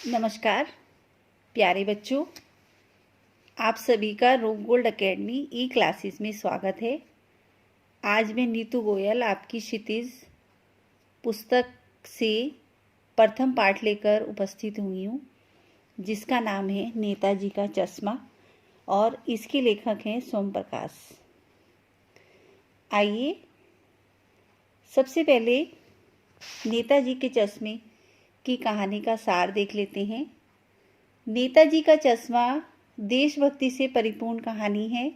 नमस्कार प्यारे बच्चों, आप सभी का रोक गोल्ड एकेडमी ई क्लासेस में स्वागत है। आज मैं नीतू गोयल आपकी क्षितिज पुस्तक से प्रथम पाठ लेकर उपस्थित हुई हूँ, जिसका नाम है नेताजी का चश्मा और इसके लेखक हैं सोम प्रकाश। आइए सबसे पहले नेताजी के चश्मे की कहानी का सार देख लेते हैं। नेताजी का चश्मा देशभक्ति से परिपूर्ण कहानी है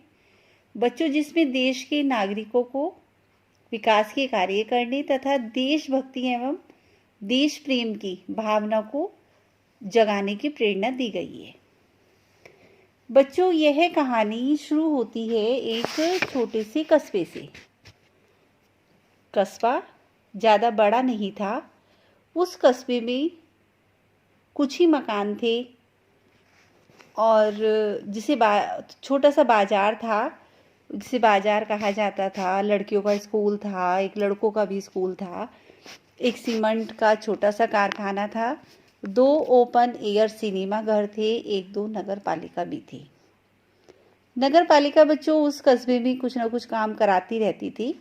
बच्चों, जिसमें देश के नागरिकों को विकास के कार्य करने तथा देशभक्ति एवं देश प्रेम की भावना को जगाने की प्रेरणा दी गई है। बच्चों, यह कहानी शुरू होती है एक छोटे से कस्बे से। कस्बा ज़्यादा बड़ा नहीं था। उस कस्बे में कुछ ही मकान थे और छोटा सा बाजार था, जिसे बाजार कहा जाता था। लड़कियों का स्कूल था, एक लड़कों का भी स्कूल था, एक सीमेंट का छोटा सा कारखाना था, 2 ओपन एयर सिनेमा घर थे, 1-2 नगर पालिका भी थी। नगर पालिका बच्चों उस कस्बे में कुछ ना कुछ काम कराती रहती थी।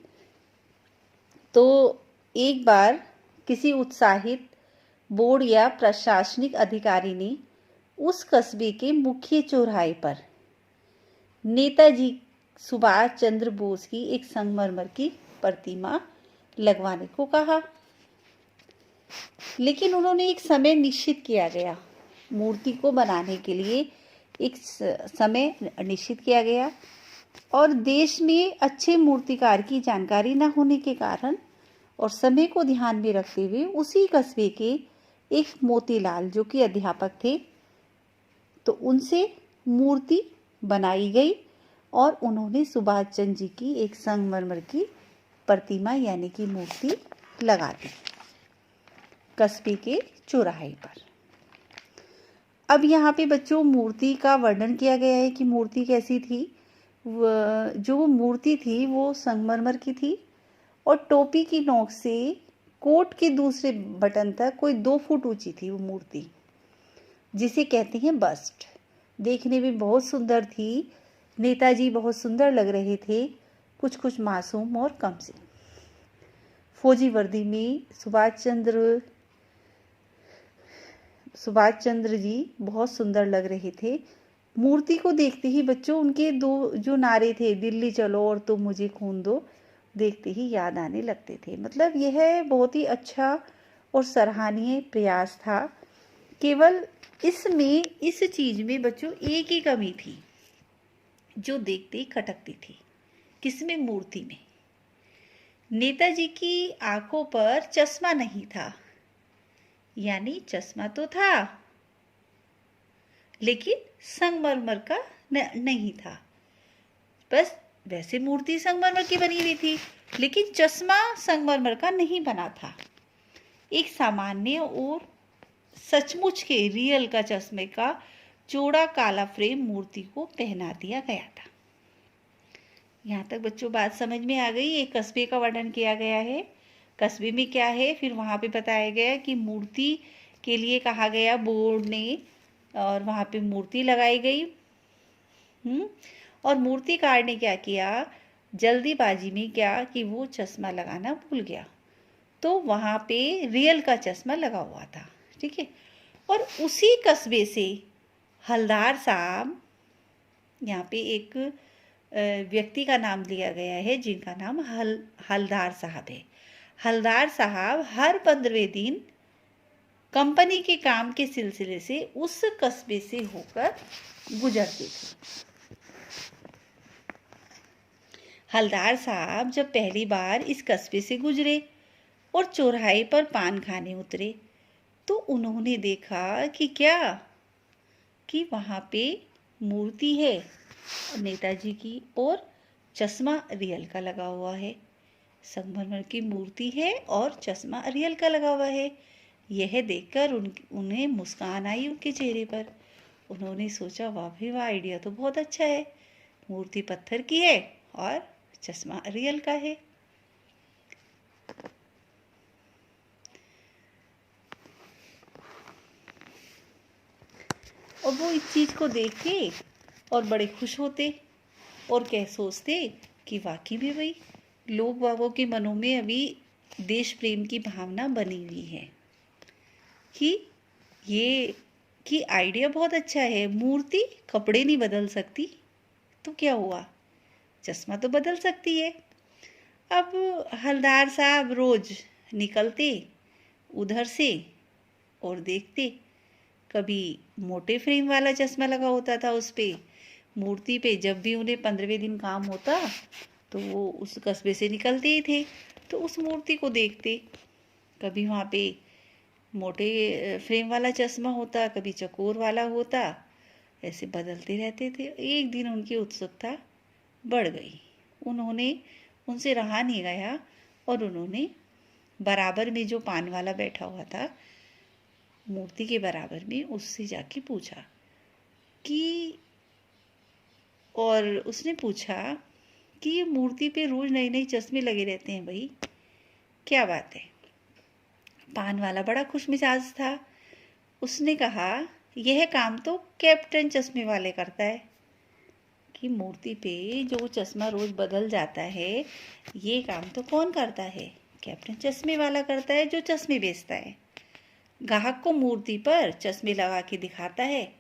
तो एक बार किसी उत्साहित बोर्ड या प्रशासनिक अधिकारी ने उस कस्बे के मुख्य चौराहे पर नेताजी सुभाष चंद्र बोस की एक संगमरमर की प्रतिमा लगवाने को कहा। लेकिन उन्होंने एक समय निश्चित किया गया, मूर्ति को बनाने के लिए एक समय निश्चित किया गया, और देश में अच्छे मूर्तिकार की जानकारी न होने के कारण और समय को ध्यान में रखते हुए उसी कस्बे के एक मोतीलाल, जो कि अध्यापक थे, तो उनसे मूर्ति बनाई गई और उन्होंने सुभाष चंद्र जी की एक संगमरमर की प्रतिमा यानी कि मूर्ति लगा दी कस्बे के चौराहे पर। अब यहाँ पे बच्चों मूर्ति का वर्णन किया गया है कि मूर्ति कैसी थी। जो मूर्ति थी वो संगमरमर की थी और टोपी की नोक से कोट के दूसरे बटन तक कोई 2 फुट ऊंची थी वो मूर्ति, जिसे कहते हैं बस्ट। देखने में बहुत सुंदर थी। नेताजी बहुत सुंदर लग रहे थे, कुछ मासूम और कम से। फौजी वर्दी में सुभाष चंद्र जी बहुत सुंदर लग रहे थे। मूर्ति को देखते ही बच्चों उनके 2 जो नारे थे, दिल्ली चलो और तुम मुझे खून दो, देखते ही याद आने लगते थे। मतलब यह बहुत ही अच्छा और सराहनीय प्रयास था। केवल इस चीज में बच्चों एक ही कमी थी जो देखते ही खटकती थी। किसमें? मूर्ति में। नेताजी की आंखों पर चश्मा नहीं था, यानी चश्मा तो था लेकिन संगमरमर का नहीं था। बस वैसे मूर्ति संगमरमर की बनी हुई थी, लेकिन चश्मा संगमरमर का नहीं बना था। एक सामान्य और सचमुच के रियल का चश्मे का चौड़ा काला फ्रेम मूर्ति को पहना दिया गया था। यहाँ तक बच्चों बात समझ में आ गई। एक कस्बे का वर्णन किया गया है, कस्बे में क्या है, फिर वहाँ पे बताया गया कि मूर्ति के लिए कहा गया बोर्ड ने, और वहाँ पे मूर्ति लगाई गई। और मूर्तिकार ने क्या किया, जल्दीबाजी में क्या कि वो चश्मा लगाना भूल गया, तो वहाँ पे रियल का चश्मा लगा हुआ था। ठीक है। और उसी कस्बे से हलदार साहब, यहाँ पे एक व्यक्ति का नाम लिया गया है जिनका नाम हलदार साहब है। हलदार साहब हर 15वें दिन कंपनी के काम के सिलसिले से उस कस्बे से होकर गुजरते थे। हलदार साहब जब पहली बार इस कस्बे से गुजरे और चौराहे पर पान खाने उतरे, तो उन्होंने देखा कि वहाँ पे मूर्ति है नेताजी की और चश्मा रियल का लगा हुआ है। संगमरमर की मूर्ति है और चश्मा रियल का लगा हुआ है। यह देखकर उन्हें मुस्कान आई उनके चेहरे पर। उन्होंने सोचा, वाह भाई वाह, आइडिया तो बहुत अच्छा है। मूर्ति पत्थर की है और चश्मा रियल का है। और वो इस चीज़ को देख के और बड़े खुश होते और क्या सोचते कि वाकई में भाई लोग बागों के मनों में अभी देश प्रेम की भावना बनी हुई है कि ये कि आइडिया बहुत अच्छा है। मूर्ति कपड़े नहीं बदल सकती तो क्या हुआ, चश्मा तो बदल सकती है। अब हलदार साहब रोज निकलते उधर से और देखते, कभी मोटे फ्रेम वाला चश्मा लगा होता था उस पे मूर्ति पे। जब भी उन्हें 15वें दिन काम होता तो वो उस कस्बे से निकलते ही थे, तो उस मूर्ति को देखते, कभी वहाँ पे मोटे फ्रेम वाला चश्मा होता, कभी चकोर वाला होता, ऐसे बदलते रहते थे। एक दिन उनकी उत्सुकता बढ़ गई, उन्होंने उनसे रहा नहीं गया और उन्होंने बराबर में जो पान वाला बैठा हुआ था मूर्ति के बराबर में, उससे जाके पूछा कि, और उसने पूछा कि ये मूर्ति पे रोज नए नए चश्मे लगे रहते हैं भाई, क्या बात है। पान वाला बड़ा खुश मिजाज था, उसने कहा यह काम तो कैप्टन चश्मे वाले करता है, कि मूर्ति पे जो चश्मा रोज बदल जाता है ये काम तो कौन करता है, कैप्टन चश्मे वाला करता है जो चश्मे बेचता है। ग्राहक को मूर्ति पर चश्मे लगा के दिखाता है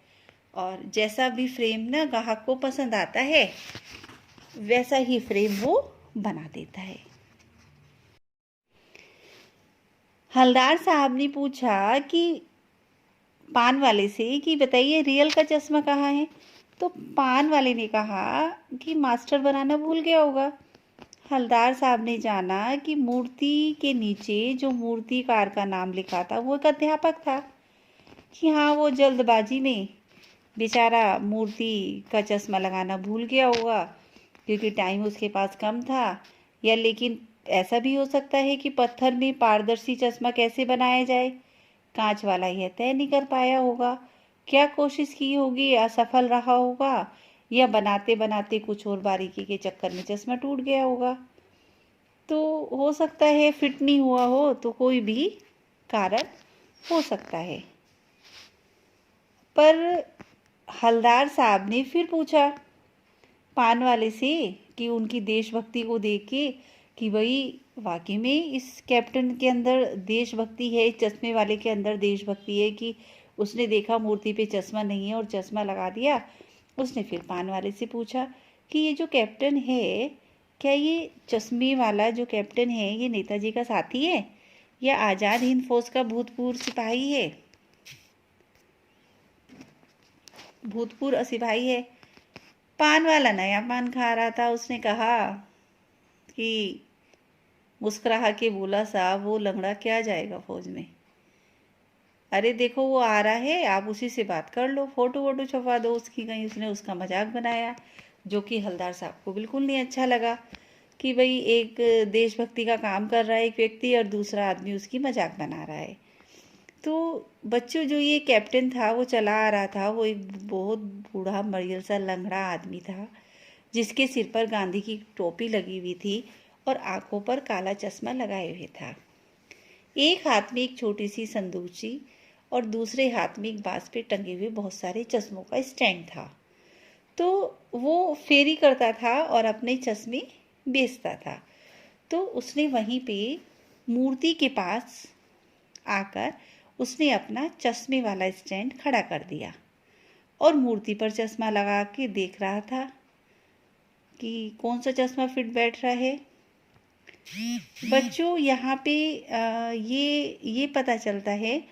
और जैसा भी फ्रेम ना ग्राहक को पसंद आता है वैसा ही फ्रेम वो बना देता है। हलदार साहब ने पूछा कि पान वाले से कि बताइए रियल का चश्मा कहाँ है, तो पान वाले ने कहा कि मास्टर बनाना भूल गया होगा। हलदार साहब ने जाना कि मूर्ति के नीचे जो मूर्तिकार का नाम लिखा था वो एक अध्यापक था, कि हाँ वो जल्दबाजी में बेचारा मूर्ति का चश्मा लगाना भूल गया होगा क्योंकि टाइम उसके पास कम था। या लेकिन ऐसा भी हो सकता है कि पत्थर में पारदर्शी चश्मा कैसे बनाया जाए, कांच वाला यह तय नहीं कर पाया होगा, क्या कोशिश की होगी, असफल रहा होगा, या बनाते बनाते कुछ और बारीकी के चक्कर में चश्मा टूट गया होगा। तो हो सकता है फिट नहीं हुआ हो, तो कोई भी कारण हो सकता है। पर हलदार साहब ने फिर पूछा पान वाले से कि उनकी देशभक्ति को देख के कि भाई वाकई में इस कैप्टन के अंदर देशभक्ति है, चश्मे वाले के अंदर देशभक्ति है, कि उसने देखा मूर्ति पे चश्मा नहीं है और चश्मा लगा दिया। उसने फिर पान वाले से पूछा कि ये जो कैप्टन है, क्या ये चश्मे वाला जो कैप्टन है ये नेताजी का साथी है या आज़ाद हिंद फौज का भूतपूर्व सिपाही है? भूतपूर्व सिपाही है। पान वाला नया पान खा रहा था, उसने कहा कि मुस्कुरा के बोला साहब वो लंगड़ा क्या जाएगा फौज में, अरे देखो वो आ रहा है, आप उसी से बात कर लो, फोटो वोटो छपवा दो उसकी। कहीं उसने उसका मजाक बनाया जो कि हलदार साहब को बिल्कुल नहीं अच्छा लगा कि भाई एक देशभक्ति का काम कर रहा है एक व्यक्ति और दूसरा आदमी उसकी मजाक बना रहा है। तो बच्चों जो ये कैप्टन था वो चला आ रहा था, वो एक बहुत बूढ़ा मरियल सा लंगड़ा आदमी था जिसके सिर पर गांधी की टोपी लगी हुई थी और आंखों पर काला चश्मा लगाए हुए था। एक हाथ में एक छोटी सी संदूची और दूसरे हाथ में एक बांस पे टंगे हुए बहुत सारे चश्मों का स्टैंड था। तो वो फेरी करता था और अपने चश्मे बेचता था। तो उसने वहीं पे मूर्ति के पास आकर उसने अपना चश्मे वाला स्टैंड खड़ा कर दिया और मूर्ति पर चश्मा लगा के देख रहा था कि कौन सा चश्मा फिट बैठ रहा है। बच्चों यहाँ पे ये पता चलता है,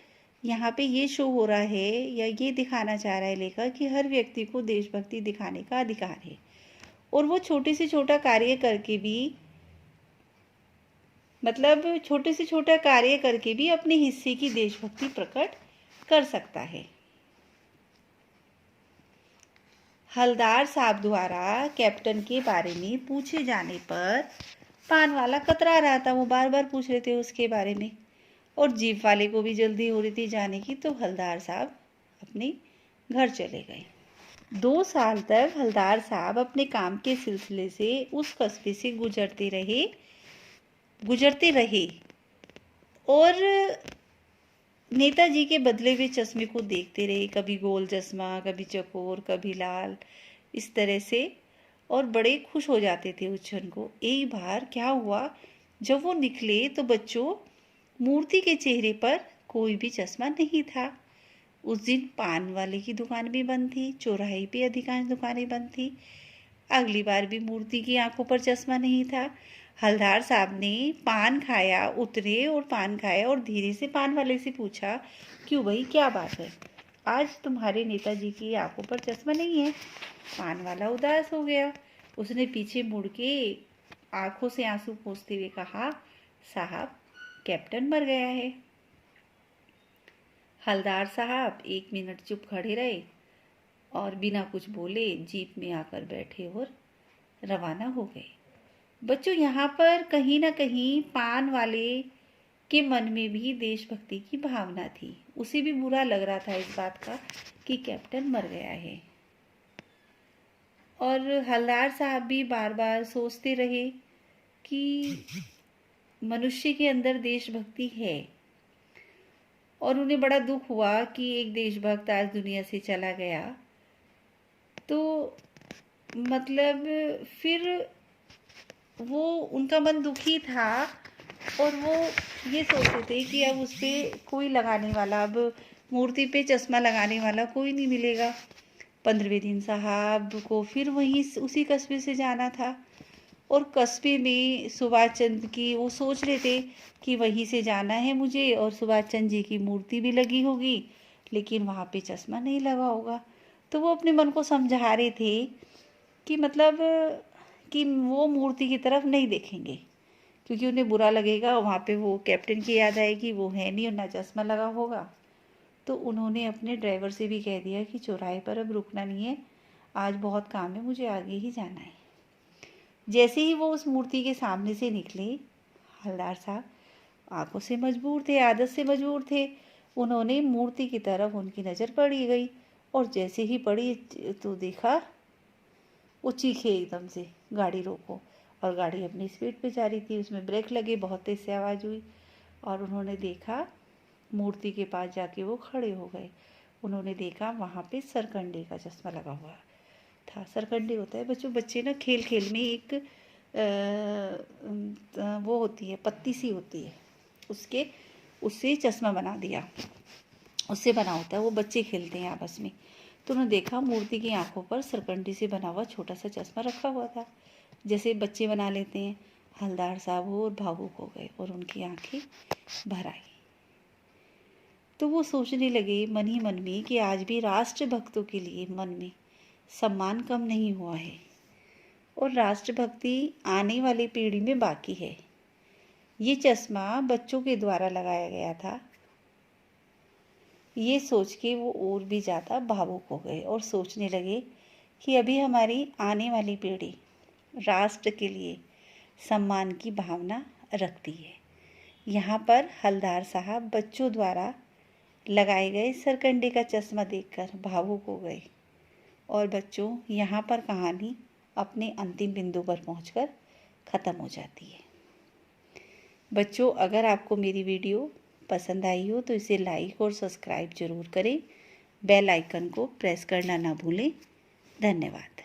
यहाँ पे ये शो हो रहा है या ये दिखाना चाह रहा है लेखक कि हर व्यक्ति को देशभक्ति दिखाने का अधिकार है और वो छोटे से छोटा कार्य करके भी, मतलब छोटे से छोटा कार्य करके भी अपने हिस्से की देशभक्ति प्रकट कर सकता है। हलदार साहब द्वारा कैप्टन के बारे में पूछे जाने पर पान वाला कतरा रहा था, वो बार बार पूछ रहे थे उसके बारे में और जीप वाले को भी जल्दी हो रही थी जाने की। तो हलदार साहब अपने घर चले गए। 2 साल तक हलदार साहब अपने काम के सिलसिले से उस कस्बे से गुजरते रहे और नेताजी के बदले हुए चश्मे को देखते रहे, कभी गोल चश्मा, कभी चकोर, कभी लाल, इस तरह से, और बड़े खुश हो जाते थे उस क्षण को। एक बार क्या हुआ, जब वो निकले तो बच्चों, मूर्ति के चेहरे पर कोई भी चश्मा नहीं था। उस दिन पान वाले की दुकान भी बंद थी, चौराहे पे अधिकांश दुकानें बंद थी। अगली बार भी मूर्ति की आंखों पर चश्मा नहीं था। हलदार साहब ने पान खाया, उतरे और पान खाया और धीरे से पान वाले से पूछा, क्यों भाई, क्या बात है, आज तुम्हारे नेताजी की आंखों पर चश्मा नहीं है? पान वाला उदास हो गया। उसने पीछे मुड़ के आंखों से आंसू पोंछते हुए कहा, साहब, कैप्टन मर गया है। हलदार साहब 1 मिनट चुप खड़े रहे और बिना कुछ बोले जीप में आकर बैठे और रवाना हो गए। बच्चों, यहाँ पर कहीं ना कहीं पान वाले के मन में भी देशभक्ति की भावना थी। उसे भी बुरा लग रहा था इस बात का कि कैप्टन मर गया है। और हलदार साहब भी बार बार सोचते रहे कि मनुष्य के अंदर देशभक्ति है, और उन्हें बड़ा दुख हुआ कि एक देशभक्त आज दुनिया से चला गया। तो मतलब फिर वो, उनका मन दुखी था और वो ये सोचते थे कि अब उस पर कोई लगाने वाला, अब मूर्ति पे चश्मा लगाने वाला कोई नहीं मिलेगा। 15वें दिन साहब को फिर वहीं उसी कस्बे से जाना था, और कस्बे में सुभाष चंद्र की, वो सोच रहे थे कि वहीं से जाना है मुझे, और सुभाष चंद्र जी की मूर्ति भी लगी होगी, लेकिन वहाँ पे चश्मा नहीं लगा होगा। तो वो अपने मन को समझा रहे थे कि मतलब कि वो मूर्ति की तरफ नहीं देखेंगे, क्योंकि उन्हें बुरा लगेगा, वहाँ पे वो कैप्टन की याद आएगी, वो है नहीं और ना चश्मा लगा होगा। तो उन्होंने अपने ड्राइवर से भी कह दिया कि चौराहे पर अब रुकना नहीं है, आज बहुत काम है, मुझे आगे ही जाना है। जैसे ही वो उस मूर्ति के सामने से निकले, हलदार साहब आंखों से मजबूर थे, आदत से मजबूर थे। उन्होंने मूर्ति की तरफ, उनकी नज़र पड़ी गई, और जैसे ही पड़ी तो देखा, वो चीखे एकदम से, गाड़ी रोको। और गाड़ी अपनी स्पीड पे जा रही थी, उसमें ब्रेक लगे, बहुत तेज से आवाज़ हुई, और उन्होंने देखा, मूर्ति के पास जाके वो खड़े हो गए। उन्होंने देखा वहाँ पे सरकंडे का चश्मा लगा हुआ था। सरकंडे होता है बच्चों, बच्चे ना खेल खेल में एक वो होती है, पत्ती सी होती है, उससे चश्मा बना दिया, उससे बना होता है, वो बच्चे खेलते हैं आपस में। तो उन्होंने देखा मूर्ति की आंखों पर सरकंडी से बना हुआ छोटा सा चश्मा रखा हुआ था, जैसे बच्चे बना लेते हैं। हलदार साहब वो और भावुक हो गए और उनकी आंखें भर आई। तो वो सोचने लगे मन ही मन में कि आज भी राष्ट्रभक्तों के लिए मन में सम्मान कम नहीं हुआ है, और राष्ट्रभक्ति आने वाली पीढ़ी में बाकी है। ये चश्मा बच्चों के द्वारा लगाया गया था। ये सोच के वो और भी ज़्यादा भावुक हो गए और सोचने लगे कि अभी हमारी आने वाली पीढ़ी राष्ट्र के लिए सम्मान की भावना रखती है। यहाँ पर हलदार साहब बच्चों द्वारा लगाए गए सरकंडे का चश्मा देखकर भावुक हो गए, और बच्चों, यहाँ पर कहानी अपने अंतिम बिंदु पर पहुंचकर ख़त्म हो जाती है। बच्चों, अगर आपको मेरी वीडियो पसंद आई हो तो इसे लाइक और सब्सक्राइब ज़रूर करें। बेल आइकन को प्रेस करना ना भूलें। धन्यवाद।